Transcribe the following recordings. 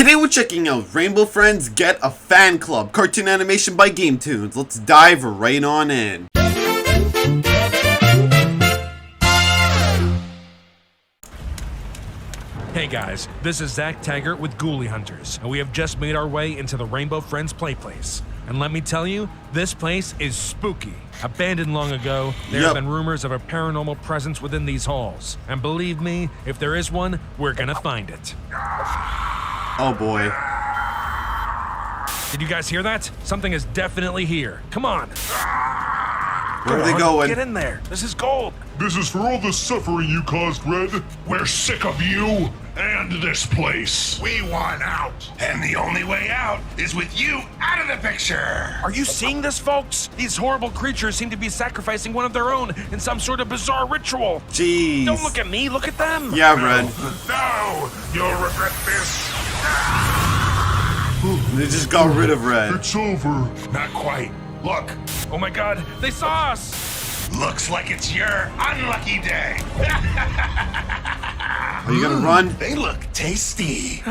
Today we're checking out Rainbow Friends Get a Fan Club, cartoon animation by Game Tunes. Let's dive right on in. Hey guys, this is Zach Taggart with Ghoulie Hunters, and we have just made our way into the Rainbow Friends play place. And let me tell you, this place is spooky. Abandoned long ago, there have been rumors of a paranormal presence within these halls. And believe me, if there is one, we're gonna find it. Oh boy. Did you guys hear that? Something is definitely here. Come on. Where are they going? Get in there. This is gold. This is for all the suffering you caused, Red. We're sick of you and this place. We want out, and the only way out is with you out of the picture. Are you seeing this, folks? These horrible creatures seem to be sacrificing one of their own in some sort of bizarre ritual. Jeez. Don't look at me, look at them. Yeah, Red. No, you'll regret this. They just got rid of Red. It's over. Not quite. Look, Oh my god, they saw us! looks like it's your unlucky day. Are you gonna run? They look tasty.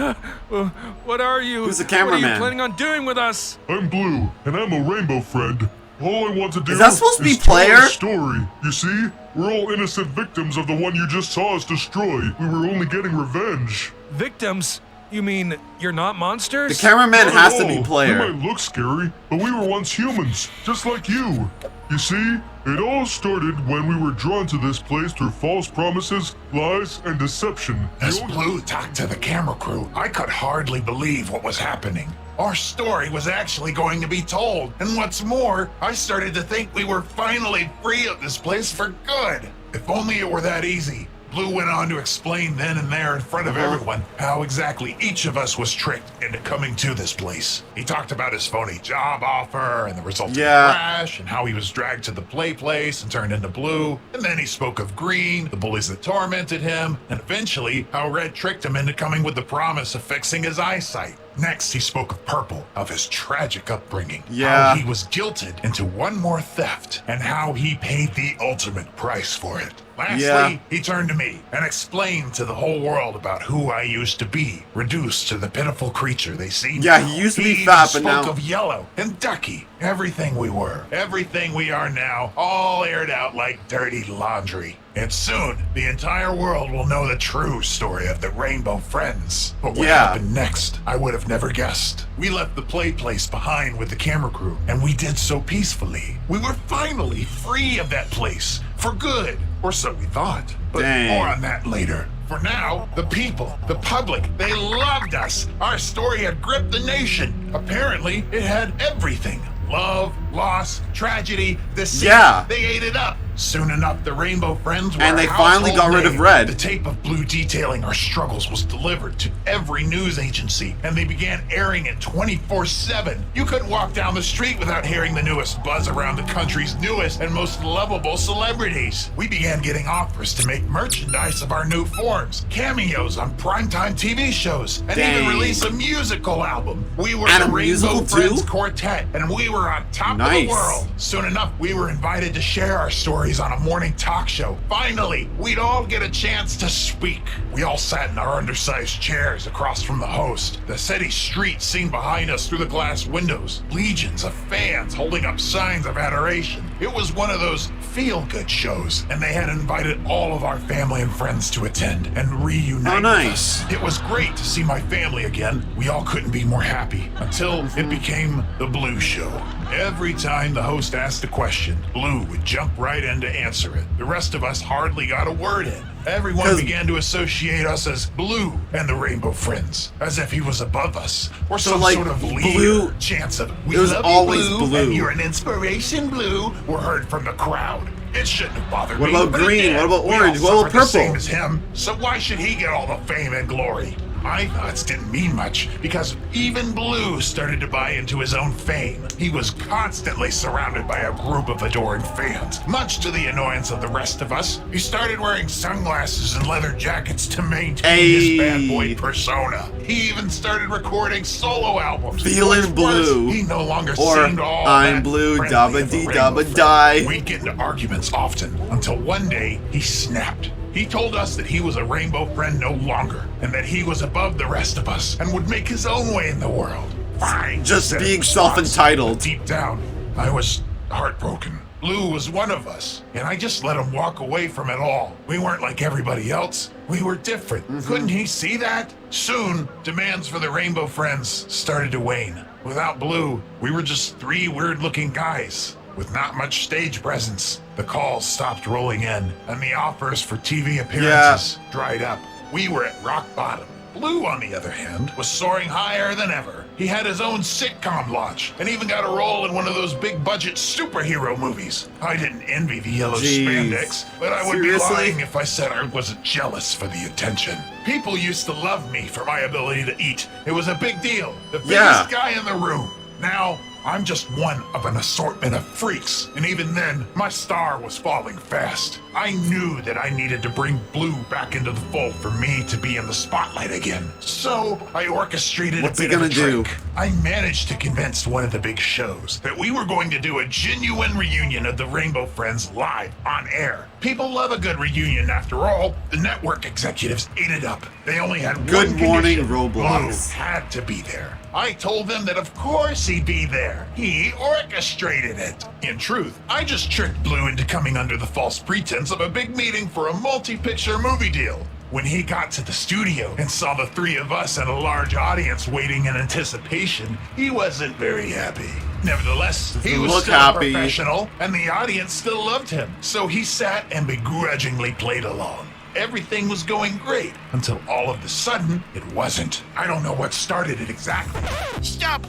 What are you? Who's the What are cameraman? you planning on doing with us? I'm Blue, and I'm a rainbow friend. All I want to do Is that supposed to be is tell player? a story. You see, we're all innocent victims of the one you just saw us destroy. We were only getting revenge. Victims? You mean you're not monsters? The cameraman Not has at to be all. player. You might look scary, but we were once humans, just like you. You see, it all started when we were drawn to this place through false promises, lies, and deception. As The only- Blue talked to the camera crew, I could hardly believe what was happening. Our story was actually going to be told. And what's more, I started to think we were finally free of this place for good. If only it were that easy. Blue went on to explain then and there in front of everyone how exactly each of us was tricked into coming to this place. He talked about his phony job offer and the resulting crash, and how he was dragged to the play place and turned into Blue. And then he spoke of Green, the bullies that tormented him, and eventually how Red tricked him into coming with the promise of fixing his eyesight. Next, he spoke of Purple, of his tragic upbringing, how he was guilted into one more theft, and how he paid the ultimate price for it. Lastly, he turned to me and explained to the whole world about who I used to be, reduced to the pitiful creature they see now. He used to be He fat, but spoke now... of Yellow and Ducky, everything we were, everything we are now, all aired out like dirty laundry. And soon, the entire world will know the true story of the Rainbow Friends. But what happened next, I would have never guessed. We left the play place behind with the camera crew, and we did so peacefully. We were finally free of that place, for good, or so we thought. But more on that later. For now, the people, the public, they loved us. Our story had gripped the nation. Apparently, it had everything. Love, loss, tragedy, deceit. They ate it up. Soon enough, the Rainbow Friends were And they finally got rid of Red. The tape of Blue detailing our struggles was delivered to every news agency, and they began airing it 24/7. You couldn't walk down the street without hearing the newest buzz around the country's newest and most lovable celebrities. We began getting offers to make merchandise of our new forms, cameos on primetime TV shows, and even release a musical album. We were the Rainbow Friends Quartet, and we were on top of the world. Soon enough, we were invited to share our stories on a morning talk show. Finally, we'd all get a chance to speak. We all sat in our undersized chairs across from the host. The city street seen behind us through the glass windows. Legions of fans holding up signs of adoration. It was one of those feel-good shows, and they had invited all of our family and friends to attend and reunite with us. It was great to see my family again. We all couldn't be more happy until it became the Blue Show. Every time the host asked a question, Blue would jump right in to answer it. The rest of us hardly got a word in. Everyone began to associate us as Blue and the Rainbow Friends, as if he was above us, or some sort of leader. Chants of "We love you, Blue, and you're an inspiration, Blue," were heard from the crowd. It shouldn't have bothered me. What about green? What about orange? What about purple? Same as him, so why should he get all the fame and glory? My thoughts didn't mean much, because even Blue started to buy into his own fame. He was constantly surrounded by a group of adoring fans, much to the annoyance of the rest of us. He started wearing sunglasses and leather jackets to maintain his bad boy persona. He even started recording solo albums. Feeling Blue. He no longer or seemed all I'm Blue, dabba dee dabba die. We'd get into arguments often, until one day he snapped. He told us that he was a rainbow friend no longer, and that he was above the rest of us and would make his own way in the world. Fine. Just said being in response, self-entitled. but deep down, I was heartbroken. Blue was one of us, and I just let him walk away from it all. We weren't like everybody else. We were different. Couldn't he see that? Soon, demands for the Rainbow Friends started to wane. Without Blue, we were just three weird-looking guys with not much stage presence. The calls stopped rolling in, and the offers for TV appearances dried up. We were at rock bottom. Blue, on the other hand, was soaring higher than ever. He had his own sitcom launch and even got a role in one of those big-budget superhero movies. I didn't envy the yellow spandex, but I would be lying if I said I wasn't jealous for the attention. People used to love me for my ability to eat. It was a big deal. The biggest guy in the room. Now, I'm just one of an assortment of freaks, and even then, my star was falling fast. I knew that I needed to bring Blue back into the fold for me to be in the spotlight again. So, I orchestrated a bit of a trick. I managed to convince one of the big shows that we were going to do a genuine reunion of the Rainbow Friends live on air. People love a good reunion after all. The network executives ate it up. They only had one condition. Roblox. Blue had to be there. I told them that of course he'd be there. He orchestrated it. In truth, I just tricked Blue into coming under the false pretense of a big meeting for a multi-picture movie deal. When he got to the studio and saw the three of us and a large audience waiting in anticipation, he wasn't very happy. Nevertheless, he was still a professional, and the audience still loved him. So he sat and begrudgingly played along. Everything was going great until all of a sudden it wasn't. I don't know what started it exactly. Stop!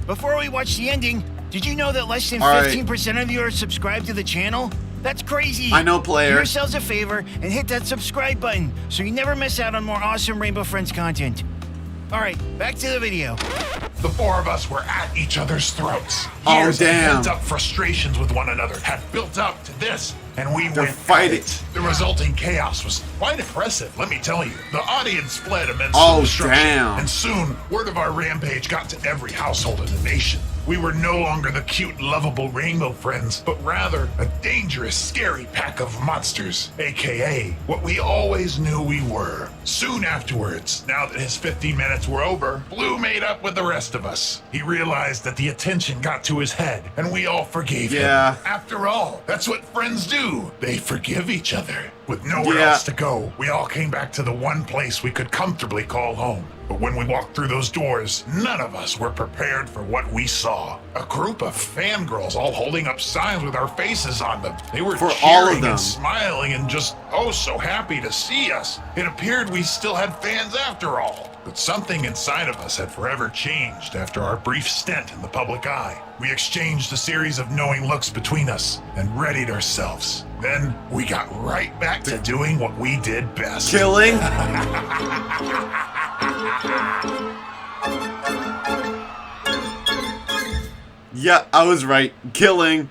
Before we watch the ending, did you know that less than 15% of you are subscribed to the channel? That's crazy. I know, player. Do yourselves a favor and hit that subscribe button so you never miss out on more awesome Rainbow Friends content. All right, back to the video. The four of us were at each other's throats. Oh, Years of damn. pent-up frustrations with one another had built up to this, and we They're went fighting. at it. The resulting chaos was quite impressive, let me tell you. The audience fled amidst Oh, the destruction, damn. and soon word of our rampage got to every household in the nation. We were no longer the cute, lovable Rainbow Friends, but rather a dangerous, scary pack of monsters, aka what we always knew we were. Soon afterwards, now that his 15 minutes were over, Blue made up with the rest of us. He realized that the attention got to his head, and we all forgave him. After all, that's what friends do. They forgive each other. With nowhere else to go, we all came back to the one place we could comfortably call home. But when we walked through those doors, none of us were prepared for what we saw. A group of fangirls all holding up signs with our faces on them. They were cheering and smiling and just oh so happy to see us. It appeared we still had fans after all. But something inside of us had forever changed after our brief stint in the public eye. We exchanged a series of knowing looks between us and readied ourselves. Then we got right back to doing what we did best. Killing? Yeah, I was right. Killing.